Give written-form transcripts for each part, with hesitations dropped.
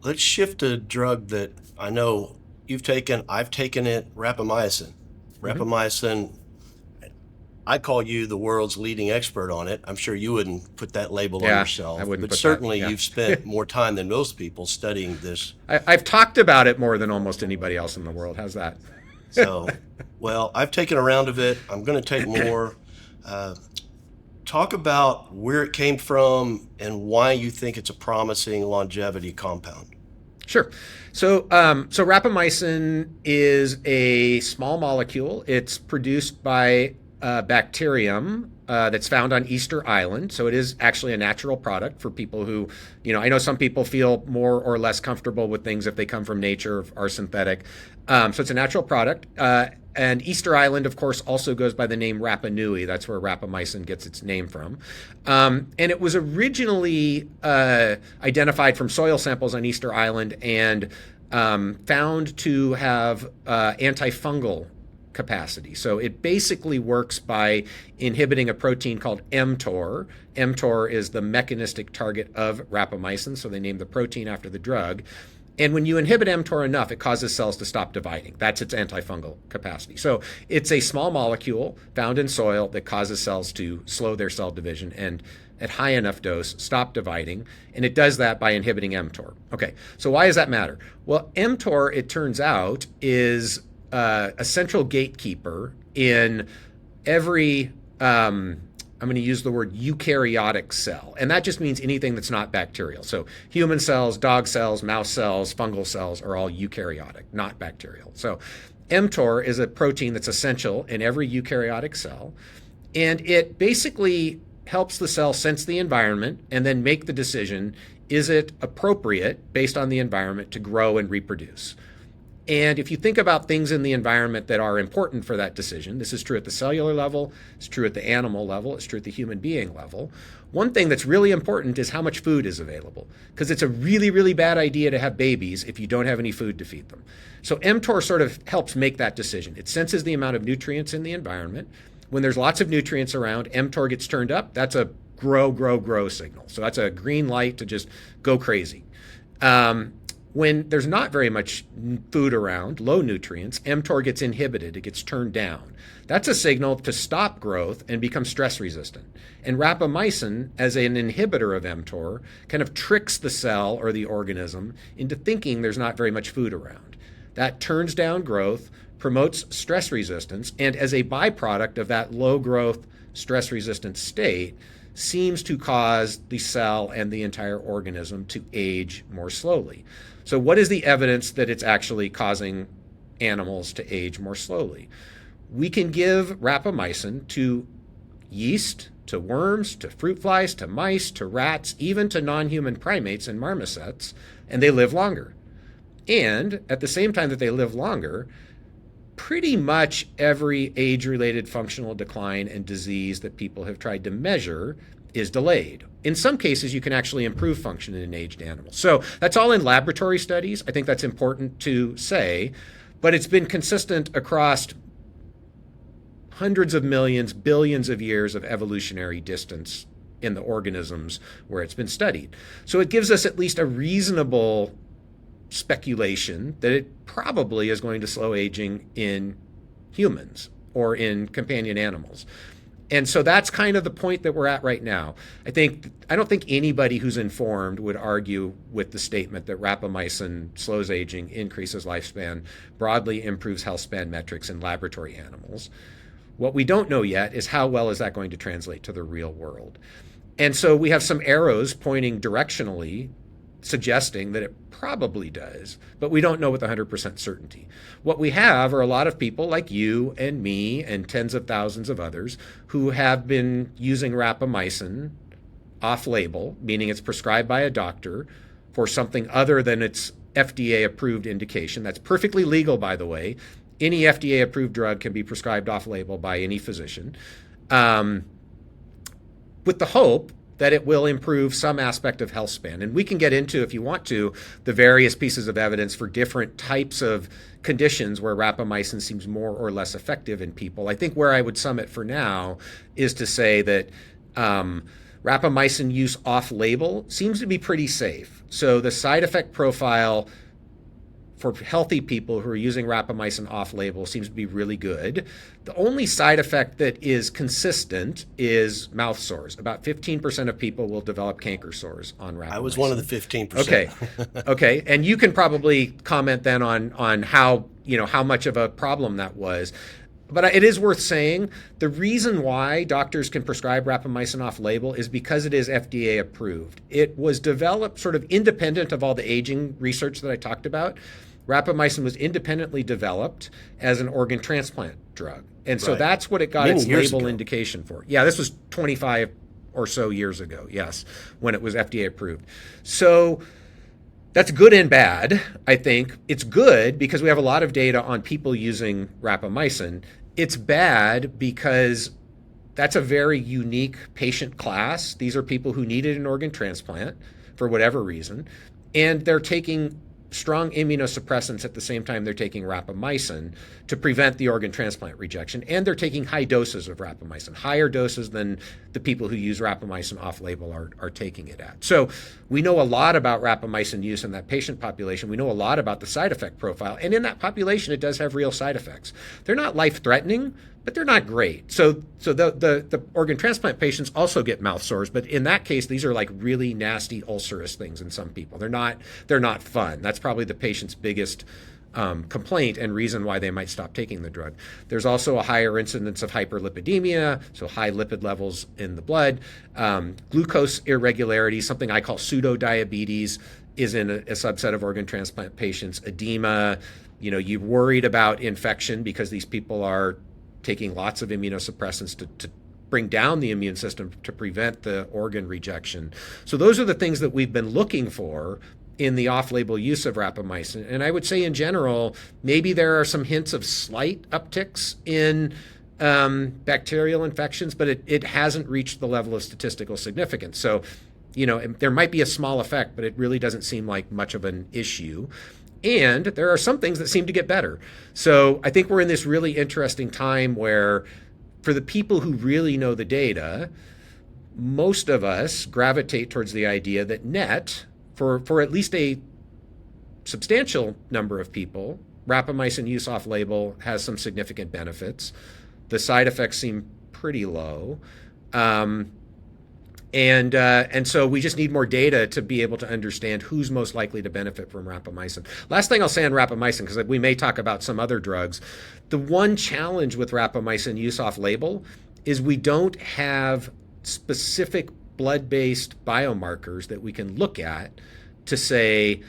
let's shift to a drug that I know you've taken. I've taken it, rapamycin. Hmm. Rapamycin, I call you the world's leading expert on it. I'm sure you wouldn't put that label on Yeah, I yourself, wouldn't but put that. certainly Yeah. you've spent more time than most people studying this. I've talked about it more than almost anybody else in the world. How's that? So, well, I've taken a round of it. I'm going to take more. Uh, Talk about where it came from and why you think it's a promising longevity compound. Sure. So rapamycin is a small molecule. It's produced by a bacterium that's found on Easter Island. So it is actually a natural product for people who, I know some people feel more or less comfortable with things if they come from nature or are synthetic. So it's a natural product. And Easter Island, of course, also goes by the name Rapa Nui. That's where rapamycin gets its name from. And it was originally identified from soil samples on Easter Island and found to have antifungal capacity. So it basically works by inhibiting a protein called mTOR. mTOR is the mechanistic target of rapamycin, so they named the protein after the drug. And when you inhibit mTOR enough, it causes cells to stop dividing. That's its antifungal capacity. So it's a small molecule found in soil that causes cells to slow their cell division and at high enough dose stop dividing. And it does that by inhibiting mTOR. Okay, so why does that matter? Well, mTOR, it turns out, is a central gatekeeper in every I'm going to use the word eukaryotic cell. And that just means anything that's not bacterial. So human cells, dog cells, mouse cells, fungal cells are all eukaryotic, not bacterial. So mTOR is a protein that's essential in every eukaryotic cell. And it basically helps the cell sense the environment and then make the decision, is it appropriate based on the environment to grow and reproduce? And if you think about things in the environment that are important for that decision, this is true at the cellular level, it's true at the animal level, it's true at the human being level. One thing that's really important is how much food is available, because it's a really, really bad idea to have babies if you don't have any food to feed them. So mTOR sort of helps make that decision. It senses the amount of nutrients in the environment. When there's lots of nutrients around, mTOR gets turned up. That's a grow, grow, grow signal. So that's a green light to just go crazy. When there's not very much food around, low nutrients, mTOR gets inhibited, it gets turned down. That's a signal to stop growth and become stress resistant. And rapamycin, as an inhibitor of mTOR, kind of tricks the cell or the organism into thinking there's not very much food around. That turns down growth, promotes stress resistance, and as a byproduct of that low growth, stress resistant state, seems to cause the cell and the entire organism to age more slowly. So what is the evidence that it's actually causing animals to age more slowly? We can give rapamycin to yeast, to worms, to fruit flies, to mice, to rats, even to non-human primates and marmosets, and they live longer. And at the same time that they live longer, pretty much every age-related functional decline and disease that people have tried to measure is delayed. In some cases, you can actually improve function in aged animals. So that's all in laboratory studies. I think that's important to say, but it's been consistent across hundreds of millions, billions of years of evolutionary distance in the organisms where it's been studied. So it gives us at least a reasonable speculation that it probably is going to slow aging in humans or in companion animals. And so that's kind of the point that we're at right now. I don't think anybody who's informed would argue with the statement that rapamycin slows aging, increases lifespan, broadly improves health span metrics in laboratory animals. What we don't know yet is how well is that going to translate to the real world. And so we have some arrows pointing directionally suggesting that it probably does, but we don't know with 100% certainty. What we have are a lot of people like you and me and tens of thousands of others who have been using rapamycin off-label, meaning it's prescribed by a doctor for something other than its FDA-approved indication. That's perfectly legal, by the way. Any FDA-approved drug can be prescribed off-label by any physician, with the hope that it will improve some aspect of health span. And we can get into, if you want to, the various pieces of evidence for different types of conditions where rapamycin seems more or less effective in people. I think where I would sum it for now is to say that Rapamycin use off-label seems to be pretty safe. So the side effect profile for healthy people who are using rapamycin off-label seems to be really good. The only side effect that is consistent is mouth sores. About 15% of people will develop canker sores on rapamycin. I was one of the 15%. Okay, okay, and you can probably comment then on how how much of a problem that was. But it is worth saying the reason why doctors can prescribe rapamycin off-label is because it is FDA approved. It was developed sort of independent of all the aging research that I talked about. Rapamycin was independently developed as an organ transplant drug. And so that's what it got its label indication for. Yeah, this was 25 or so years ago, yes, when it was FDA approved. So that's good and bad, I think. It's good because we have a lot of data on people using rapamycin. It's bad because that's a very unique patient class. These are people who needed an organ transplant for whatever reason, and they're taking strong immunosuppressants at the same time they're taking rapamycin to prevent the organ transplant rejection, and they're taking high doses of rapamycin, higher doses than the people who use rapamycin off-label are taking it at. So we know a lot about rapamycin use in that patient population. We know a lot about the side effect profile, and in that population it does have real side effects. They're not life-threatening, but they're not great. So the organ transplant patients also get mouth sores, but in that case, these are like really nasty ulcerous things in some people. They're not fun. That's probably the patient's biggest complaint and reason why they might stop taking the drug. There's also a higher incidence of hyperlipidemia, so high lipid levels in the blood, glucose irregularity, something I call pseudo-diabetes, is in a subset of organ transplant patients. Edema, you're worried about infection because these people are taking lots of immunosuppressants to bring down the immune system to prevent the organ rejection. So those are the things that we've been looking for in the off-label use of rapamycin. And I would say in general, maybe there are some hints of slight upticks in bacterial infections, but it hasn't reached the level of statistical significance. So, there might be a small effect, but it really doesn't seem like much of an issue. And there are some things that seem to get better. So I think we're in this really interesting time where for the people who really know the data, most of us gravitate towards the idea that net, for at least a substantial number of people, rapamycin use off-label has some significant benefits. The side effects seem pretty low. And so we just need more data to be able to understand who's most likely to benefit from rapamycin. Last thing I'll say on rapamycin, because we may talk about some other drugs, the one challenge with rapamycin use off-label is we don't have specific blood-based biomarkers that we can look at to say,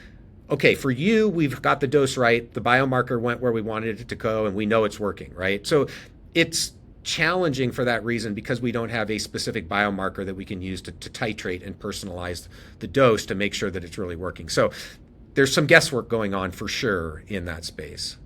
okay, for you, we've got the dose right, the biomarker went where we wanted it to go, and we know it's working, right? So it's challenging for that reason because we don't have a specific biomarker that we can use to titrate and personalize the dose to make sure that it's really working. So there's some guesswork going on for sure in that space.